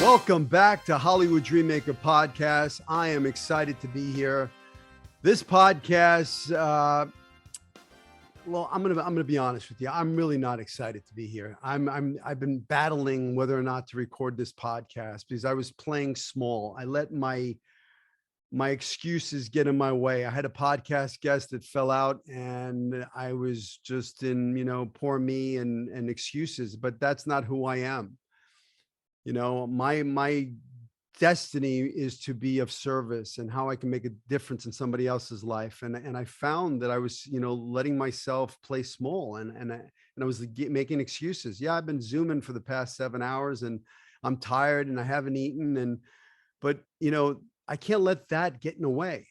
Welcome back to Hollywood Dreammaker Podcast. I am excited to be here. This podcast, well, I'm gonna be honest with you. I'm really not excited to be here. I've been battling whether or not to record this podcast because I was playing small. I let my excuses get in my way. I had a podcast guest that fell out, and I was just in, poor me and excuses. But that's not who I am. My destiny is to be of service and how I can make a difference in somebody else's life. And I found that I was, letting myself play small and I was making excuses. Yeah, I've been Zooming for the past 7 hours and I'm tired and I haven't eaten. But I can't let that get in the way.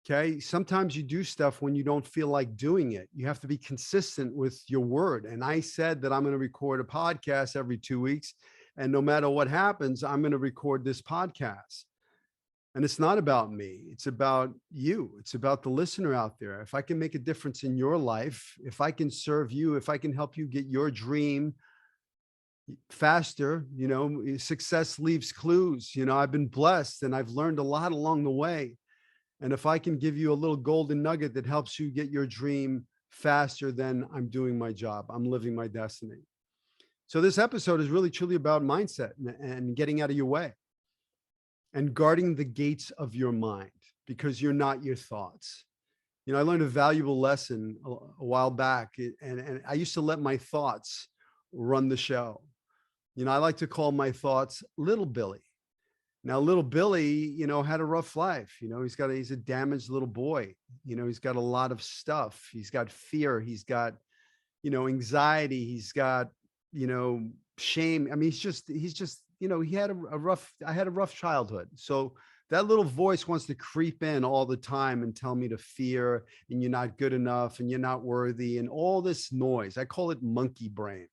Okay. Sometimes you do stuff when you don't feel like doing it. You have to be consistent with your word. And I said that I'm going to record a podcast every 2 weeks. And no matter what happens, I'm going to record this podcast. And it's not about me. It's about you. It's about the listener out there. If I can make a difference in your life, if I can serve you, if I can help you get your dream faster, success leaves clues. I've been blessed and I've learned a lot along the way. And if I can give you a little golden nugget that helps you get your dream faster, then I'm doing my job. I'm living my destiny. So this episode is really truly about mindset and getting out of your way and guarding the gates of your mind, because you're not your thoughts. I learned a valuable lesson a while back, and I used to let my thoughts run the show. I like to call my thoughts Little Billy. Now, Little Billy, had a rough life. He's a damaged little boy. He's got a lot of stuff. He's got fear. He's got, anxiety. He's got, shame. I mean, he's just, I had a rough childhood. So that little voice wants to creep in all the time and tell me to fear and you're not good enough and you're not worthy and all this noise. I call it monkey brain.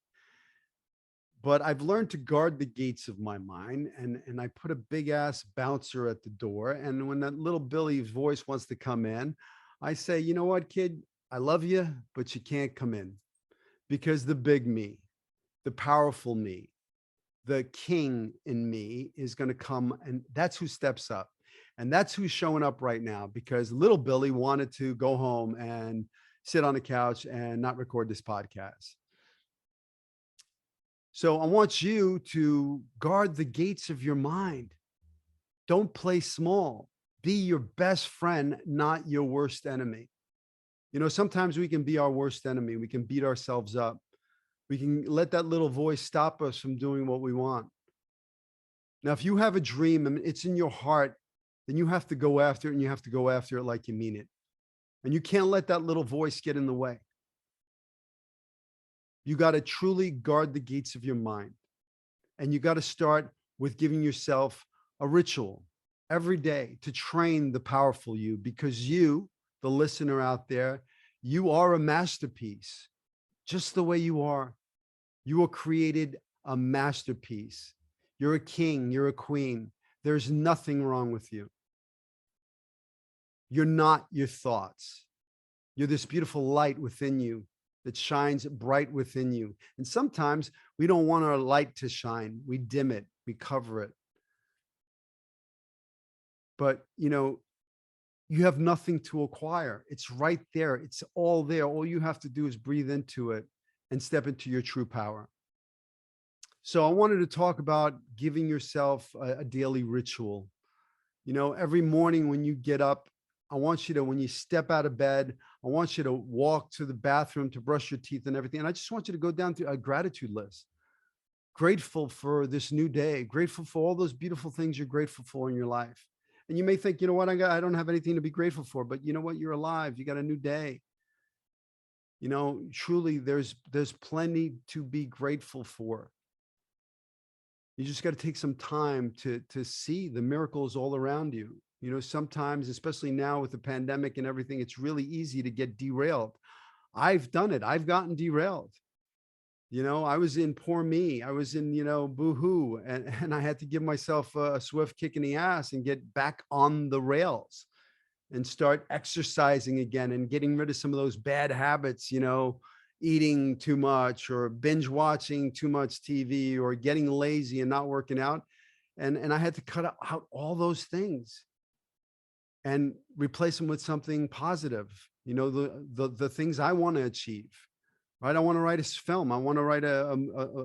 But I've learned to guard the gates of my mind, and I put a big ass bouncer at the door. And when that little Billy's voice wants to come in, I say, you know what, kid, I love you, but you can't come in, because the big me, the powerful me, the king in me is going to come, and that's who steps up. And that's who's showing up right now, because little Billy wanted to go home and sit on the couch and not record this podcast. So I want you to guard the gates of your mind. Don't play small. Be your best friend, not your worst enemy. Sometimes we can be our worst enemy. We can beat ourselves up. We can let that little voice stop us from doing what we want. Now, if you have a dream and it's in your heart, then you have to go after it, and you have to go after it like you mean it. And you can't let that little voice get in the way. You got to truly guard the gates of your mind. And you got to start with giving yourself a ritual every day to train the powerful you, because you, the listener out there, you are a masterpiece, just the way you are. You were created a masterpiece. You're a king. You're a queen. There's nothing wrong with you. You're not your thoughts. You're this beautiful light within you that shines bright within you. And sometimes we don't want our light to shine. We dim it, we cover it. But, you have nothing to acquire. It's right there. It's all there. All you have to do is breathe into it and step into your true power. So I wanted to talk about giving yourself a daily ritual. Every morning when you get up, I want you to, when you step out of bed, I want you to walk to the bathroom to brush your teeth and everything. And I just want you to go down to a gratitude list. Grateful for this new day, grateful for all those beautiful things you're grateful for in your life. And you may think, you know what, I don't have anything to be grateful for, but you know what, you're alive. You got a new day. Truly there's plenty to be grateful for. You just got to take some time to see the miracles all around you. Sometimes, especially now with the pandemic and everything, it's really easy to get derailed. I've done it. I've gotten derailed. I was in poor me. I was in, boo-hoo. And I had to give myself a swift kick in the ass and get back on the rails and start exercising again and getting rid of some of those bad habits, eating too much or binge watching too much TV or getting lazy and not working out. And I had to cut out all those things and replace them with something positive. The things I want to achieve. Right? I want to write a film. I want to write a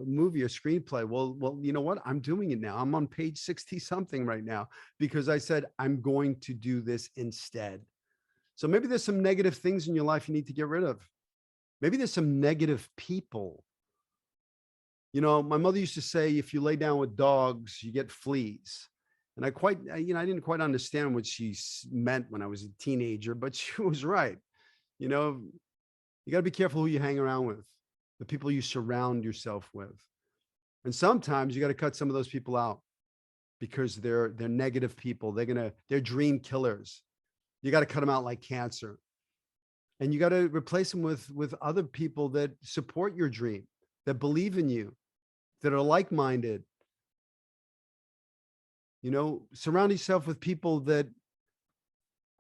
movie, a screenplay. Well, you know what? I'm doing it now. I'm on page 60 something right now because I said I'm going to do this instead. So maybe there's some negative things in your life you need to get rid of. Maybe there's some negative people. My mother used to say, if you lay down with dogs, you get fleas. And I didn't quite understand what she meant when I was a teenager, but she was right. You got to be careful who you hang around with, the people you surround yourself with. And sometimes you got to cut some of those people out because they're negative people. They're dream killers. You got to cut them out like cancer. And you got to replace them with other people that support your dream, that believe in you, that are like-minded. Surround yourself with people that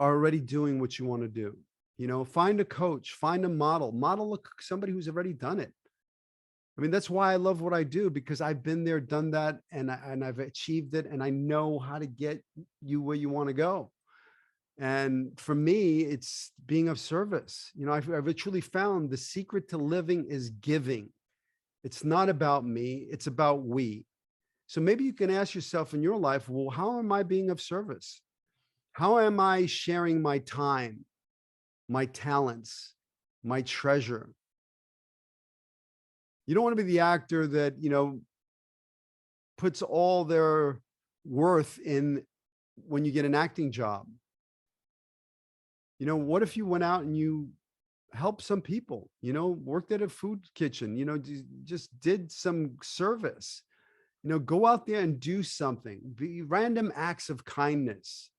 are already doing what you want to do. Find a coach, find a model somebody who's already done it. I mean, that's why I love what I do, because I've been there, done that, and I've achieved it, and I know how to get you where you want to go. And for me, it's being of service. I've truly found the secret to living is giving. It's not about me, it's about we. So maybe you can ask yourself in your life, well, how am I being of service? How am I sharing my time, my talents, my treasure? You don't want to be the actor that, puts all their worth in when you get an acting job. What if you went out and you helped some people, worked at a food kitchen, just did some service, go out there and do something, be random acts of kindness.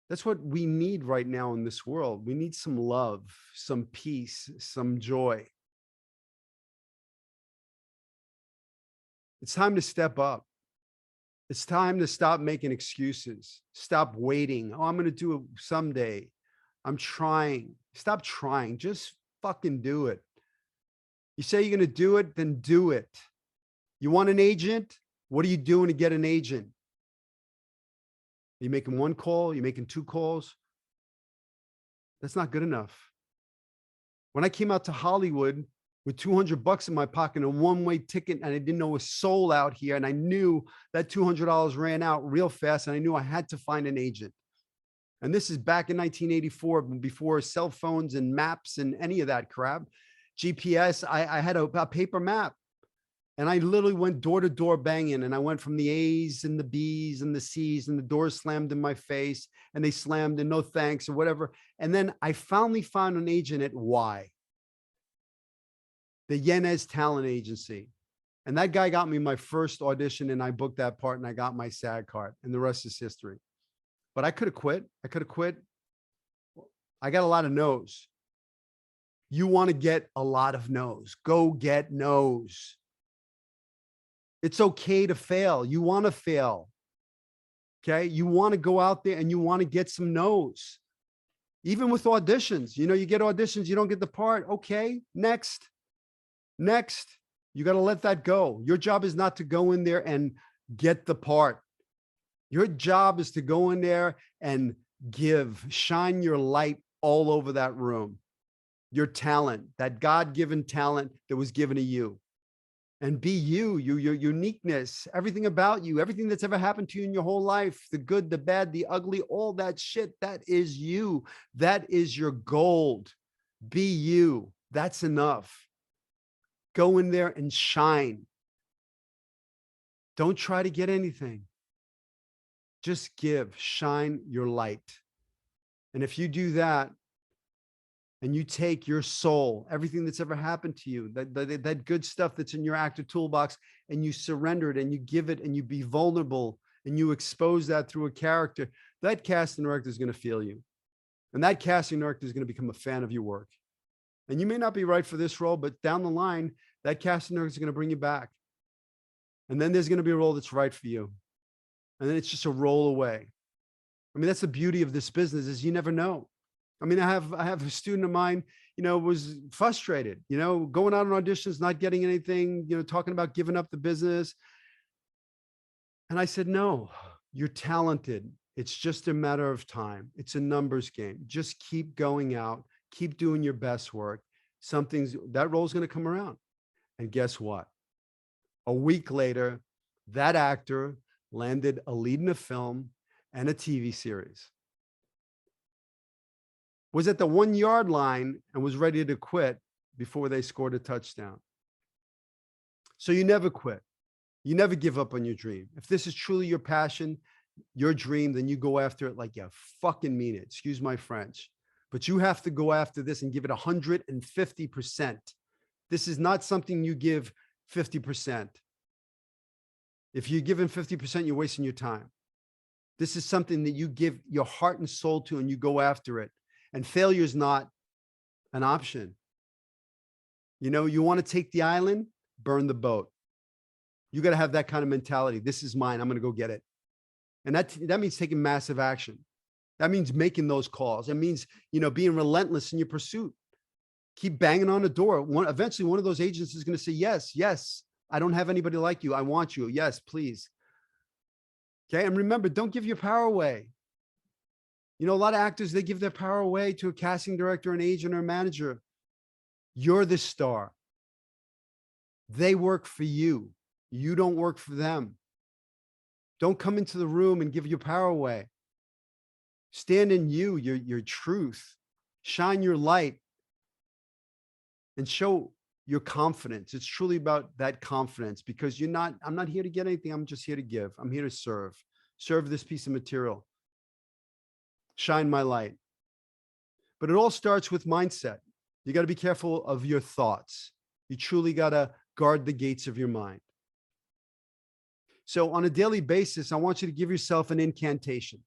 That's what we need right now in this world. We need some love, some peace, some joy. It's time to step up. It's time to stop making excuses. Stop waiting. Oh, I'm going to do it someday. I'm trying. Stop trying. Just fucking do it. You say you're going to do it, then do it. You want an agent? What are you doing to get an agent? Are you making one call? Are you making 2 calls? That's not good enough. When I came out to Hollywood with $200 in my pocket and a one-way ticket, and I didn't know a soul out here, and I knew that $200 ran out real fast, and I knew I had to find an agent. And this is back in 1984, before cell phones and maps and any of that crap. GPS, I had a paper map. And I literally went door to door banging, and I went from the A's and the B's and the C's, and the doors slammed in my face, and they slammed and no thanks or whatever. And then I finally found an agent at Y, the Yanez Talent Agency. And that guy got me my first audition, and I booked that part, and I got my SAG card, and the rest is history. But I could have quit. I got a lot of no's. You want to get a lot of no's. Go get no's. It's okay to fail. You want to fail. Okay. You want to go out there and you want to get some no's. Even with auditions, you get auditions, you don't get the part. Okay. Next. You got to let that go. Your job is not to go in there and get the part. Your job is to go in there and shine your light all over that room. Your talent, that God-given talent that was given to you. And be you, your uniqueness, everything about you, everything that's ever happened to you in your whole life, the good, the bad, the ugly, all that shit, that is you. That is your gold. Be you. That's enough. Go in there and shine. Don't try to get anything. Just shine your light. And if you do that, and you take your soul, everything that's ever happened to you, that good stuff that's in your actor toolbox, and you surrender it and you give it and you be vulnerable and you expose that through a character, that casting director is going to feel you. And that casting director is going to become a fan of your work. And you may not be right for this role, but down the line, that casting director is going to bring you back. And then there's going to be a role that's right for you. And then it's just a roll away. I mean, that's the beauty of this business, is you never know. I mean, I have a student of mine, was frustrated, going out on auditions, not getting anything, talking about giving up the business. And I said, no, you're talented. It's just a matter of time. It's a numbers game. Just keep going out, keep doing your best work. That role's going to come around. And guess what? A week later, that actor landed a lead in a film and a TV series. Was at the 1 yard line and was ready to quit before they scored a touchdown. So you never quit. You never give up on your dream. If this is truly your passion, your dream, then you go after it like you fucking mean it. Excuse my French. But you have to go after this and give it 150%. This is not something you give 50%. If you're giving 50%, you're wasting your time. This is something that you give your heart and soul to and you go after it. And failure is not an option. You know, you want to take the island, burn the boat. You got to have that kind of mentality. This is mine. I'm going to go get it. And that means taking massive action. That means making those calls. It means, you know, being relentless in your pursuit. Keep banging on the door. Eventually, one of those agents is going to say, yes, yes, I don't have anybody like you. I want you. Yes, please. Okay. And remember, don't give your power away. You know, a lot of actors, they give their power away to a casting director, an agent, or a manager. You're the star. They work for you. You don't work for them. Don't come into the room and give your power away. Stand in you, your truth. Shine your light and show your confidence. It's truly about that confidence because I'm not here to get anything. I'm just here to give. I'm here to serve this piece of material. Shine my light. But it all starts with mindset. You got to be careful of your thoughts. You truly got to guard the gates of your mind. So on a daily basis, I want you to give yourself an incantation.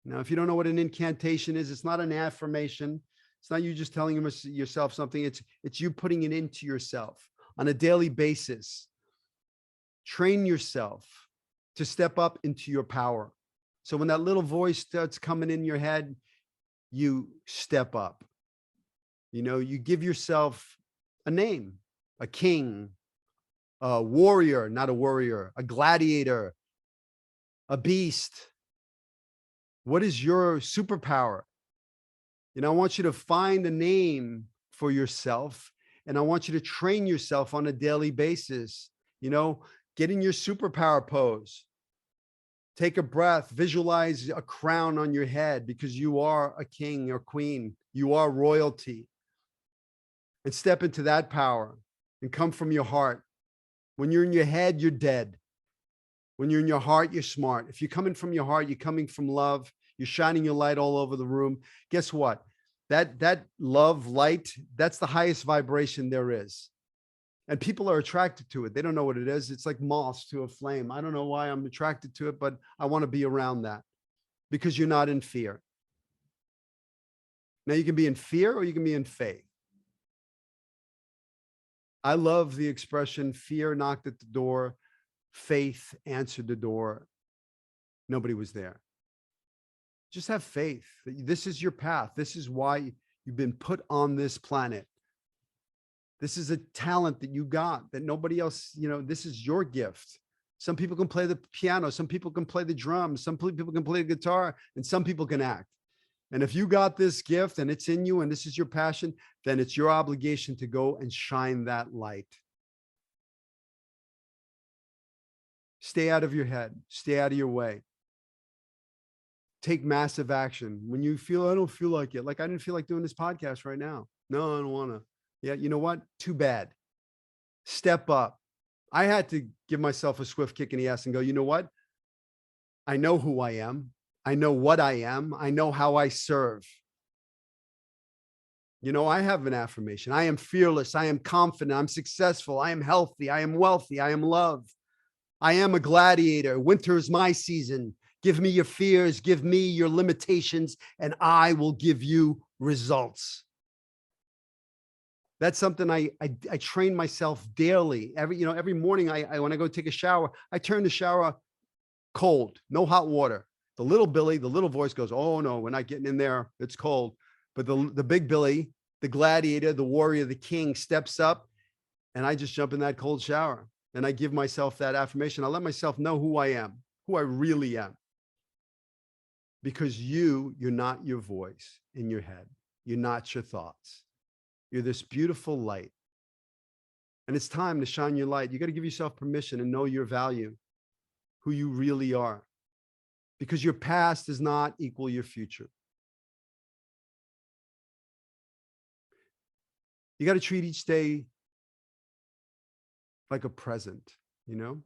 Now, if you don't know what an incantation is, it's not an affirmation. It's not you just telling yourself something. It's you putting it into yourself on a daily basis. Train yourself to step up into your power. So when that little voice starts coming in your head, you step up. You know, you give yourself a name, a king, a warrior, not a warrior, a gladiator, a beast. What is your superpower? You know, I want you to find a name for yourself, and I want you to train yourself on a daily basis. You know, get in your superpower pose. Take a breath, visualize a crown on your head because you are a king or queen. You are royalty. And step into that power and come from your heart. When you're in your head, you're dead. When you're in your heart, you're smart. If you're coming from your heart, you're coming from love. You're shining your light all over the room. Guess what? That love light, that's the highest vibration there is. And people are attracted to it. They don't know what it is. It's like moths to a flame. I don't know why I'm attracted to it, but I want to be around that because you're not in fear. Now you can be in fear or you can be in faith. I love the expression fear knocked at the door, faith answered the door. Nobody was there. Just have faith. This is your path. This is why you've been put on this planet. This is a talent that you got that nobody else, you know, this is your gift. Some people can play the piano. Some people can play the drums. Some people can play the guitar, and some people can act. And if you got this gift and it's in you and this is your passion, then it's your obligation to go and shine that light. Stay out of your head. Stay out of your way. Take massive action. When you feel, I don't feel like it. Like I didn't feel like doing this podcast right now. No, I don't want to. Yeah, you know what? Too bad. Step up. I had to give myself a swift kick in the ass and go, you know what? I know who I am. I know what I am. I know how I serve. You know, I have an affirmation. I am fearless. I am confident. I'm successful. I am healthy. I am wealthy. I am loved. I am a gladiator. Winter is my season. Give me your fears. Give me your limitations, and I will give you results. That's something I train myself daily. Every morning when I go take a shower, I turn the shower cold, no hot water. The little Billy, the little voice goes, oh no, we're not getting in there. It's cold. But the big Billy, the gladiator, the warrior, the king steps up, and I just jump in that cold shower. And I give myself that affirmation. I let myself know who I am, who I really am. Because you're not your voice in your head. You're not your thoughts. You're this beautiful light. And it's time to shine your light. You got to give yourself permission and know your value, who you really are. Because your past does not equal your future. You got to treat each day like a present, you know,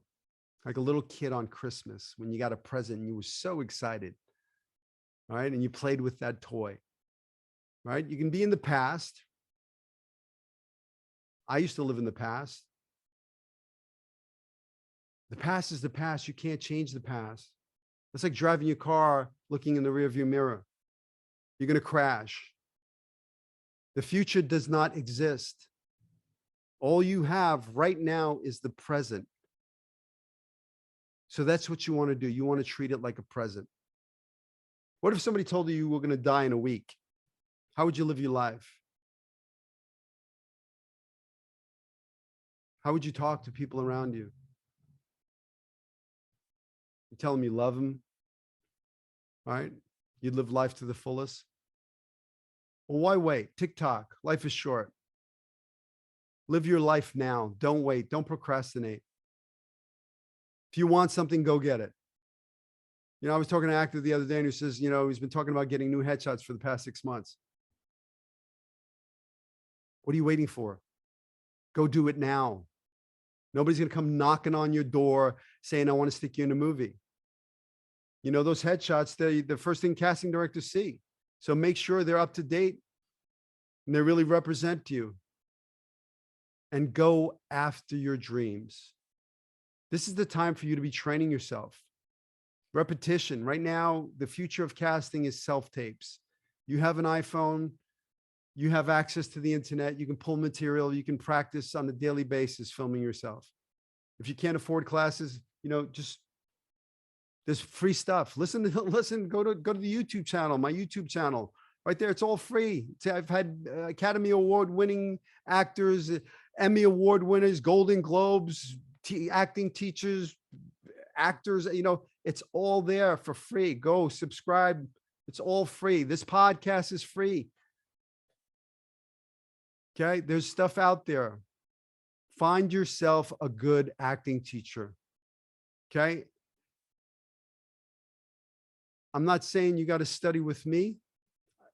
like a little kid on Christmas when you got a present and you were so excited, right? And you played with that toy, right? You can be in the past. I used to live in the past. The past is the past. You can't change the past. It's like driving your car, looking in the rearview mirror. You're going to crash. The future does not exist. All you have right now is the present. So that's what you want to do. You want to treat it like a present. What if somebody told you were going to die in a week? How would you live your life? How would you talk to people around you? You tell them you love them, right? You'd live life to the fullest. Well, why wait? TikTok, life is short. Live your life now. Don't wait. Don't procrastinate. If you want something, go get it. You know, I was talking to an actor the other day and he says, you know, he's been talking about getting new headshots for the past 6 months. What are you waiting for? Go do it now. Nobody's going to come knocking on your door saying, I want to stick you in a movie. You know, those headshots, the first thing casting directors see. So make sure they're up to date and they really represent you. And go after your dreams. This is the time for you to be training yourself. Repetition. Right now, the future of casting is self-tapes. You have an iPhone, you have access to the internet, you can pull material, you can practice on a daily basis filming yourself. If you can't afford classes, you know, just there's free stuff. Listen, go to the YouTube channel, my YouTube channel. Right there, it's all free. I've had Academy Award winning actors, Emmy Award winners, Golden Globes, acting teachers, actors, you know, it's all there for free. Go subscribe. It's all free. This podcast is free. Okay. There's stuff out there. Find yourself a good acting teacher. Okay. I'm not saying you got to study with me.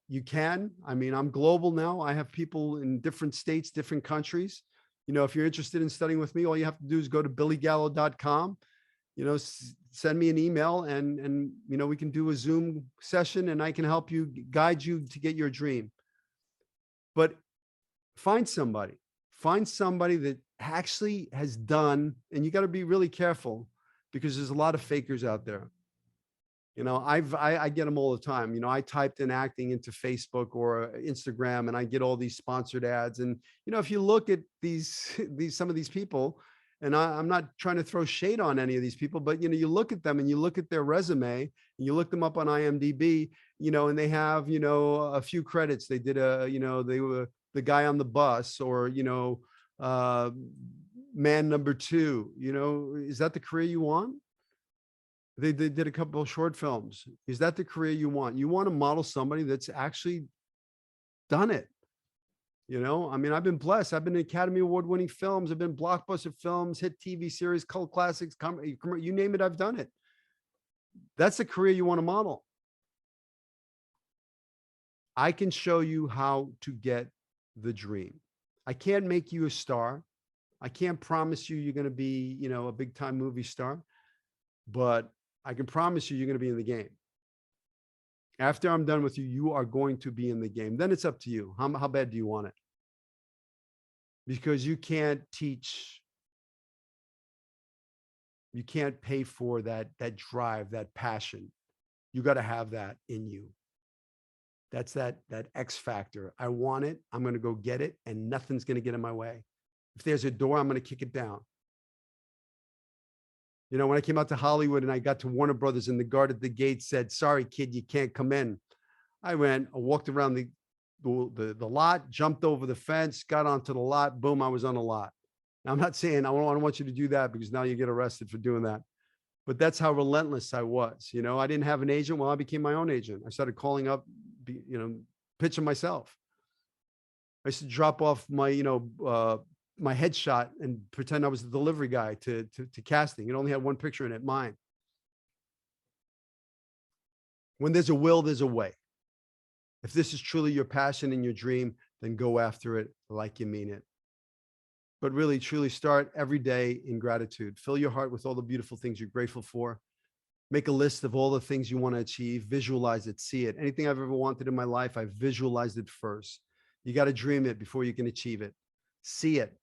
You can. I mean, I'm global now. I have people in different states, different countries. You know, if you're interested in studying with me, all you have to do is go to billygallo.com, you know, send me an email and, you know, we can do a Zoom session and I can help you, guide you to get your dream. But find somebody that actually has done, and you got to be really careful because there's a lot of fakers out there. You know, I get them all the time. You know, I typed in acting into Facebook or Instagram and I get all these sponsored ads. And, you know, if you look at some of these people, and I'm not trying to throw shade on any of these people, but, you know, you look at them and you look at their resume and you look them up on IMDb, you know, and they have, you know, a few credits. They did you know, they were the guy on the bus or, you know, man number 2, you know, is that the career you want? They did a couple of short films. Is that the career you want? You want to model somebody that's actually done it. You know, I mean, I've been blessed. I've been in Academy Award winning films. I've been blockbuster films, hit TV series, cult classics, you name it, I've done it. That's the career you want to model. I can show you how to get the dream. I can't make you a star. I can't promise you you're going to be, you know, a big time movie star, but I can promise you you're going to be in the game. After I'm done with you, you are going to be in the game. Then it's up to you. How bad do you want it? Because you can't teach, you can't pay for that drive, that passion. You got to have that in you. That's that X factor. I want it. I'm going to go get it and nothing's going to get in my way. If there's a door, I'm going to kick it down. You know, when I came out to Hollywood and I got to Warner Brothers and the guard at the gate said, sorry, kid, you can't come in. I walked around the lot, jumped over the fence, got onto the lot. Boom, I was on the lot. Now, I'm not saying I don't want you to do that, because now you get arrested for doing that. But that's how relentless I was. I didn't have an agent. Well, I became my own agent. I started calling up, pitching myself. I used to drop off my, my headshot and pretend I was the delivery guy to casting. It only had one picture in it, mine. When there's a will, there's a way. If this is truly your passion and your dream, then go after it like you mean it. But really, truly start every day in gratitude. Fill your heart with all the beautiful things you're grateful for. Make a list of all the things you want to achieve. Visualize it, see it. Anything I've ever wanted in my life, I visualized it first. You got to dream it before you can achieve it. See it.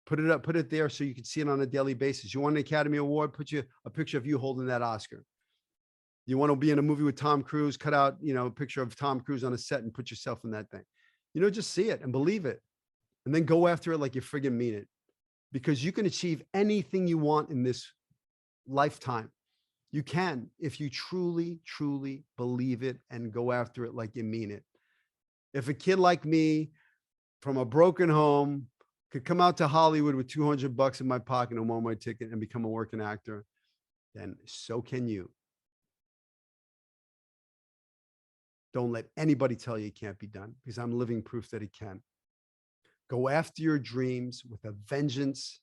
Put it up, put it there so you can see it on a daily basis. You want an Academy Award? Put you a picture of you holding that Oscar. You want to be in a movie with Tom Cruise? Cut out, a picture of Tom Cruise on a set and put yourself in that thing. Just see it and believe it. And then go after it like you friggin' mean it. Because you can achieve anything you want in this lifetime. You can, if you truly, truly believe it and go after it like you mean it. If a kid like me from a broken home could come out to Hollywood with $200 in my pocket and a one-way ticket and become a working actor, then so can you. Don't let anybody tell you it can't be done, because I'm living proof that it can. Go after your dreams with a vengeance.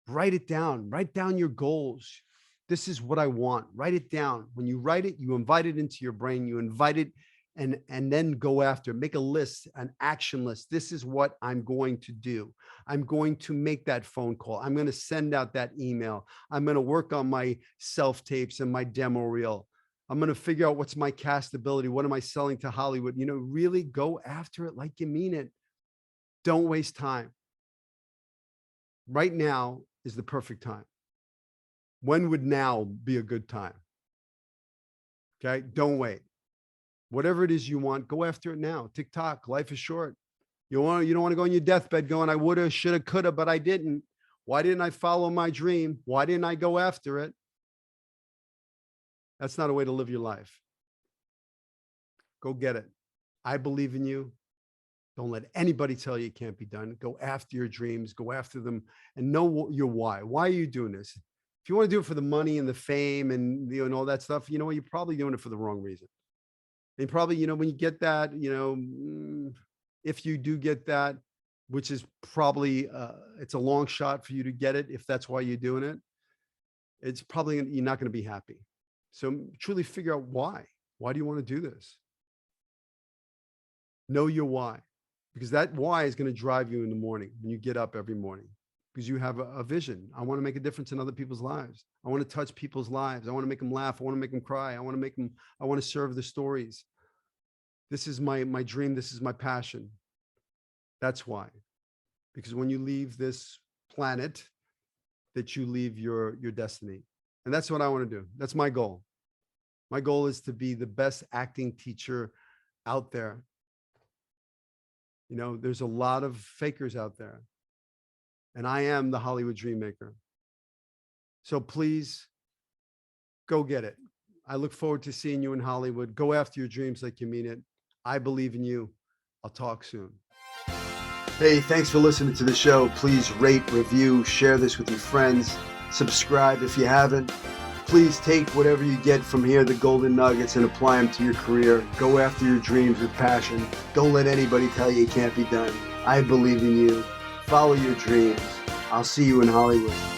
Write it down. Write down your goals. This is what I want. Write it down. When you write it, you invite it into your brain. You invite it and then go after it. Make a list, an action list. This is what I'm going to do. I'm going to make that phone call. I'm going to send out that email. I'm going to work on my self-tapes and my demo reel. I'm going to figure out what's my castability. What am I selling to Hollywood? Really go after it like you mean it. Don't waste time. Right now is the perfect time. When would now be a good time? Okay, don't wait. Whatever it is you want, go after it now. TikTok, life is short. You don't want to go on your deathbed going, I woulda, shoulda, coulda, but I didn't. Why didn't I follow my dream? Why didn't I go after it? That's not a way to live your life. Go get it. I believe in you. Don't let anybody tell you it can't be done. Go after your dreams, go after them, and know your why. Why are you doing this? If you want to do it for the money and the fame and all that stuff, you're probably doing it for the wrong reason. And probably, when you get that, if you do get that, which is probably, it's a long shot for you to get it. If that's why you're doing it, it's probably, you're not going to be happy. So truly figure out why. Why do you want to do this? Know your why. Because that why is going to drive you in the morning when you get up every morning, because you have a vision. I want to make a difference in other people's lives. I want to touch people's lives. I want to make them laugh. I want to make them cry. I want to serve the stories. This is my dream. This is my passion. That's why. Because when you leave this planet, that you leave your destiny. And that's what I want to do. That's my goal. My goal is to be the best acting teacher out there. There's a lot of fakers out there, and I am the Hollywood dream maker. So please go get it. I look forward to seeing you in Hollywood. Go after your dreams like you mean it. I believe in you. I'll talk soon. Hey, thanks for listening to the show. Please rate, review, share this with your friends. Subscribe if you haven't. Please take whatever you get from here, the golden nuggets, and apply them to your career. Go after your dreams with passion. Don't let anybody tell you it can't be done. I believe in you. Follow your dreams. I'll see you in Hollywood.